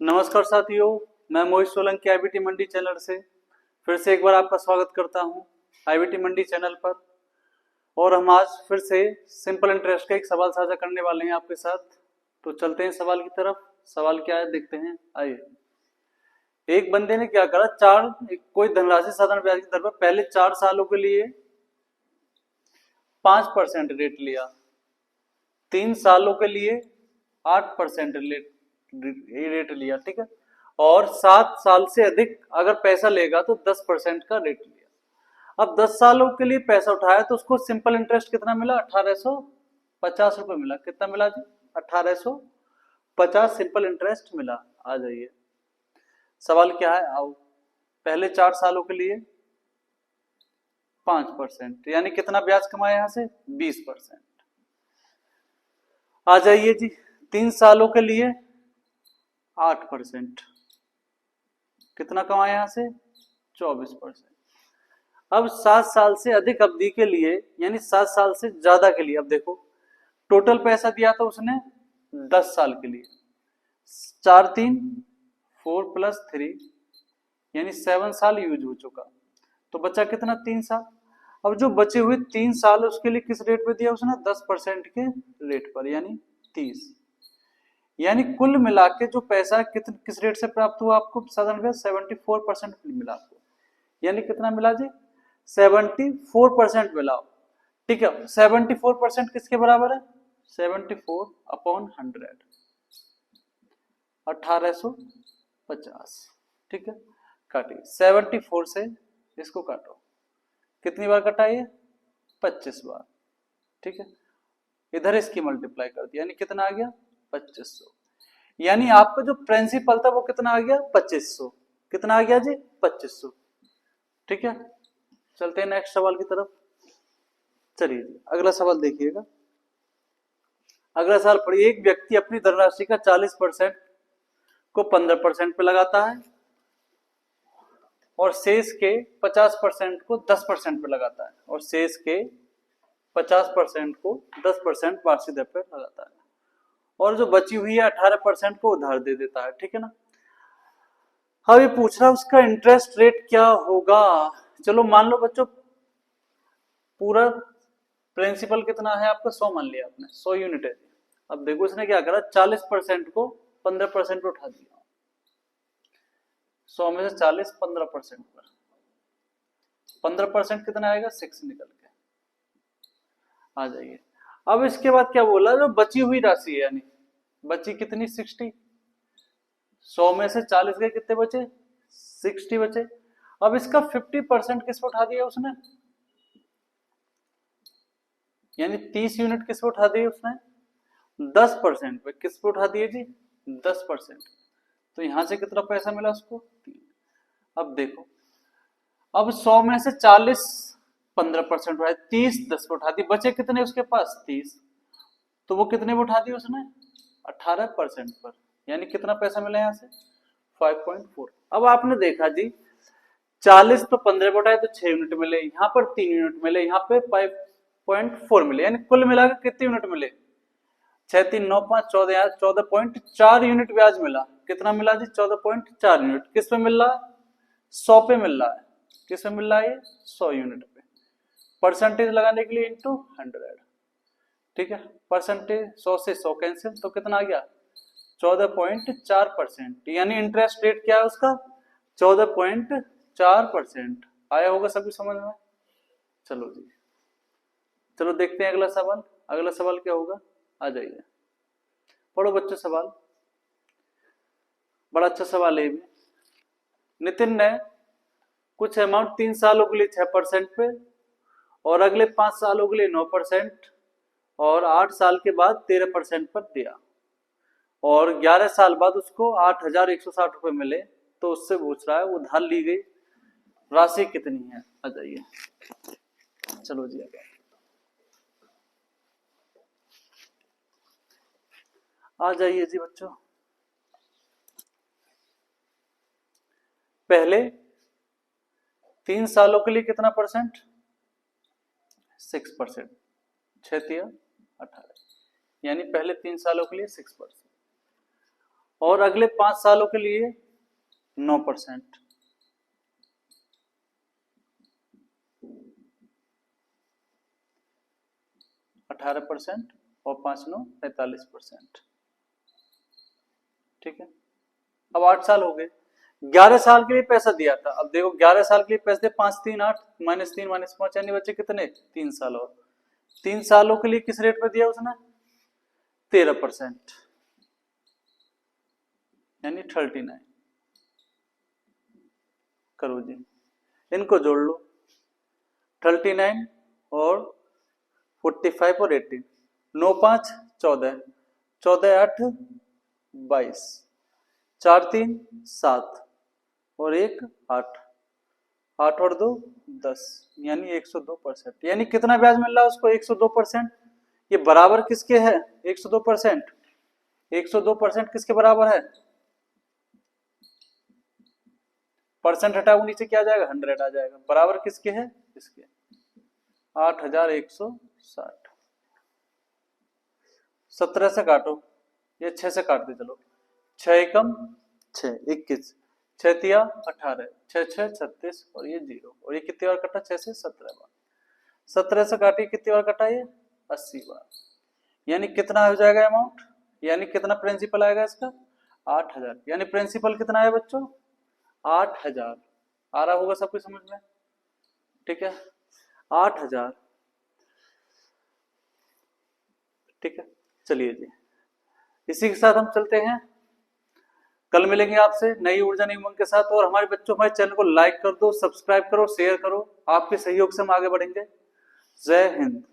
नमस्कार साथियों, मैं मोहित सोलंकी आईबीटी मंडी चैनल से फिर से एक बार आपका स्वागत करता हूं आईबीटी मंडी चैनल पर। और हम आज फिर से सिंपल इंटरेस्ट का एक सवाल साझा करने वाले हैं आपके साथ। तो चलते हैं सवाल की तरफ। सवाल क्या है देखते हैं, आइए। एक बंदे ने क्या करा, कोई धनराशि साधारण ब्याज की दर पर पहले 4 सालों के लिए 5% रेट लिया, 3 सालों के लिए 8% रेट लिया, ठीक है। और 7 साल से अधिक अगर पैसा लेगा तो 10% का रेट लिया। अब 10 सालों के लिए पैसा उठाया तो उसको सिंपल इंटरेस्ट कितना मिला, 1850 रुपए मिला। कितना मिला जी, 1850 सिंपल इंटरेस्ट मिला। आ जाइए, सवाल क्या है, आओ। पहले 4 सालों के लिए 5%, यानी कितना ब्याज कमाया यहां से, 20%। आ जाइए जी, 3 सालों के लिए 8%, कितना कमाया यहां से, 24%। अब 7 साल से अधिक अवधि के लिए, यानी 7 साल से ज्यादा के लिए, अब देखो टोटल पैसा दिया था उसने 10 साल के लिए, 4 3 4 प्लस 3 यानी 7 साल यूज हो चुका। तो बचा कितना, 3 साल। अब जो बचे हुए 3 साल उसके लिए किस रेट पे दिया उसने, 10% के रेट पर, यानी 30। यानी कुल मिला के जो पैसा किस रेट से प्राप्त हुआ आपको, साधारण ब्याज 74% मिला आपको। यानी कितना मिला जी, 74% मिला। ठीक है, 74% किसके बराबर है, 74/100, 1850। ठीक है, काटिए 74 से इसको काटो, कितनी बार कटा ये, 25 बार। ठीक है, इधर इसकी मल्टीप्लाई कर दी, यानी कितना आ गया, 2500। यानी आपका जो प्रिंसिपल था वो कितना आ गया, 2500। कितना आ गया जी, 2500। ठीक है, चलते हैं नेक्स्ट सवाल की तरफ। चलिए जी, अगला सवाल देखिएगा। अगला सवाल पढ़िए। एक व्यक्ति अपनी धनराशि का 40% को 15% पे लगाता है और शेष के 50% को 10% पे लगाता है, और शेष के 50% को 10% वार्षिक दर पे लगाता है, और जो बची हुई है 18% को उधार दे देता है। ठीक है ना। अब ये पूछ रहा है उसका इंटरेस्ट रेट क्या होगा। चलो मान लो बच्चों, पूरा प्रिंसिपल कितना है आपका, 100 मान लिया आपने, 100 यूनिट है। अब देखो इसने क्या करा, 40% को 15% पे उठा दिया, 100 में से 40 15% पर, 15% कितना आएगा, 6 निकल के। आ जाइए, अब इसके बाद क्या बोला, जो बची हुई राशि है, यानी बची कितनी, 60। 100 में से 40 गए, कितने बचे, 60 बचे। अब इसका 50% किस पे उठा दिया उसने, यानी 30 यूनिट किस पे उठा दिए उसने, 10% पे। किस पे उठा दिए जी, 10%। तो यहां से कितना पैसा मिला उसको, 3। अब देखो, अब 100 में से 40 15% उठाए, 30 10 पे उठा दी, बचे कितने उसके पास, 30। तो वो कितने पे उठा दिए उसने, 18% पर। यानी कितना पैसा मिला यहाँ से, 5.4। अब आपने देखा जी, 40 तो 15 पे उठाए तो 6 यूनिट मिले, यहाँ पर 3 यूनिट मिले, यहाँ पे 5.4 मिले, यानी कुल मिलाकर कितने यूनिट मिले, 6 3 9 5 14, यहाँ 14.4 यूनिट ब्याज मिला। कितना मिला जी, 14.4 यूनिट। किस पे मिल रहा है, 100 पे मिल रहा है। किस पे मिल रहा है, 100 यूनिट पे। परसेंटेज लगाने के लिए इंटू 100। ठीक है, परसेंटेज 100 से 100 कैंसिल, तो कितना आ गया, 14.4%। यानी इंटरेस्ट रेट क्या है उसका, 14.4%। आया होगा सभी समझ में। चलो जी, चलो देखते हैं अगला सवाल। अगला सवाल क्या होगा, आ जाइए, पढ़ो बच्चों सवाल। बड़ा अच्छा सवाल है भी। नितिन ने कुछ अमाउंट 3 सालों के लिए 6% पे, और अगले 5 सालों के लिए 9%, और 8 साल के बाद 13% पर दिया, और 11 साल बाद उसको 8,160 रुपए मिले। तो उससे पूछ रहा है उधार ली गई राशि कितनी है। आ जाइए, चलो जी आ जाइए जी बच्चों। पहले 3 सालों के लिए कितना परसेंट, 6%, 6 3 18, यानी पहले 3 सालों के लिए 6%, और अगले 5 सालों के लिए 9%। %18 और 5 9 45%। ठीक है, अब 8 साल हो गए। 11 साल के लिए पैसा दिया था, अब देखो 11 साल के लिए पैसे 5 3 8 -3 -5 यानी बच्चे कितने 3 साल। और 3 सालों के लिए किस रेट पे दिया उसने 13% यानी 39। करो जी, इनको जोड़ लो 39 और 45 और 18 9 5 14 14 8 22 4 3 7 और 1 8 8 और 2 10 यानी 102%। यानी कितना ब्याज मिल रहा है उसको 102%। ये बराबर किसके है 102%। 102% किसके बराबर है, परसेंट हटाओ नीचे क्या आ जाएगा 100 आ जाएगा। बराबर किसके है इसके 8160। 17 से काटो, ये 6 से काट दे चलो, 6 एकम 6 21 6 तिया 18 6 6 36 और ये 0 और ये कितनी बार कटा 6 से 17 बार। 17 से काटिए कितनी बार कटा ये 80 बार। यानी कितना हो जाएगा अमाउंट, यानी कितना प्रिंसिपल आएगा इसका 8000। यानी प्रिंसिपल कितना है बच्चों 8000। आ रहा होगा सबको समझ में, ठीक है 8000। ठीक है, चलिए जी इसी के साथ हम चलते हैं, कल मिलेंगे आपसे नई ऊर्जा नई उमंग के साथ। और हमारे बच्चों हमारे चैनल को लाइक कर दो, सब्सक्राइब करो, शेयर करो, आपके सहयोग से हम आगे बढ़ेंगे। जय हिंद।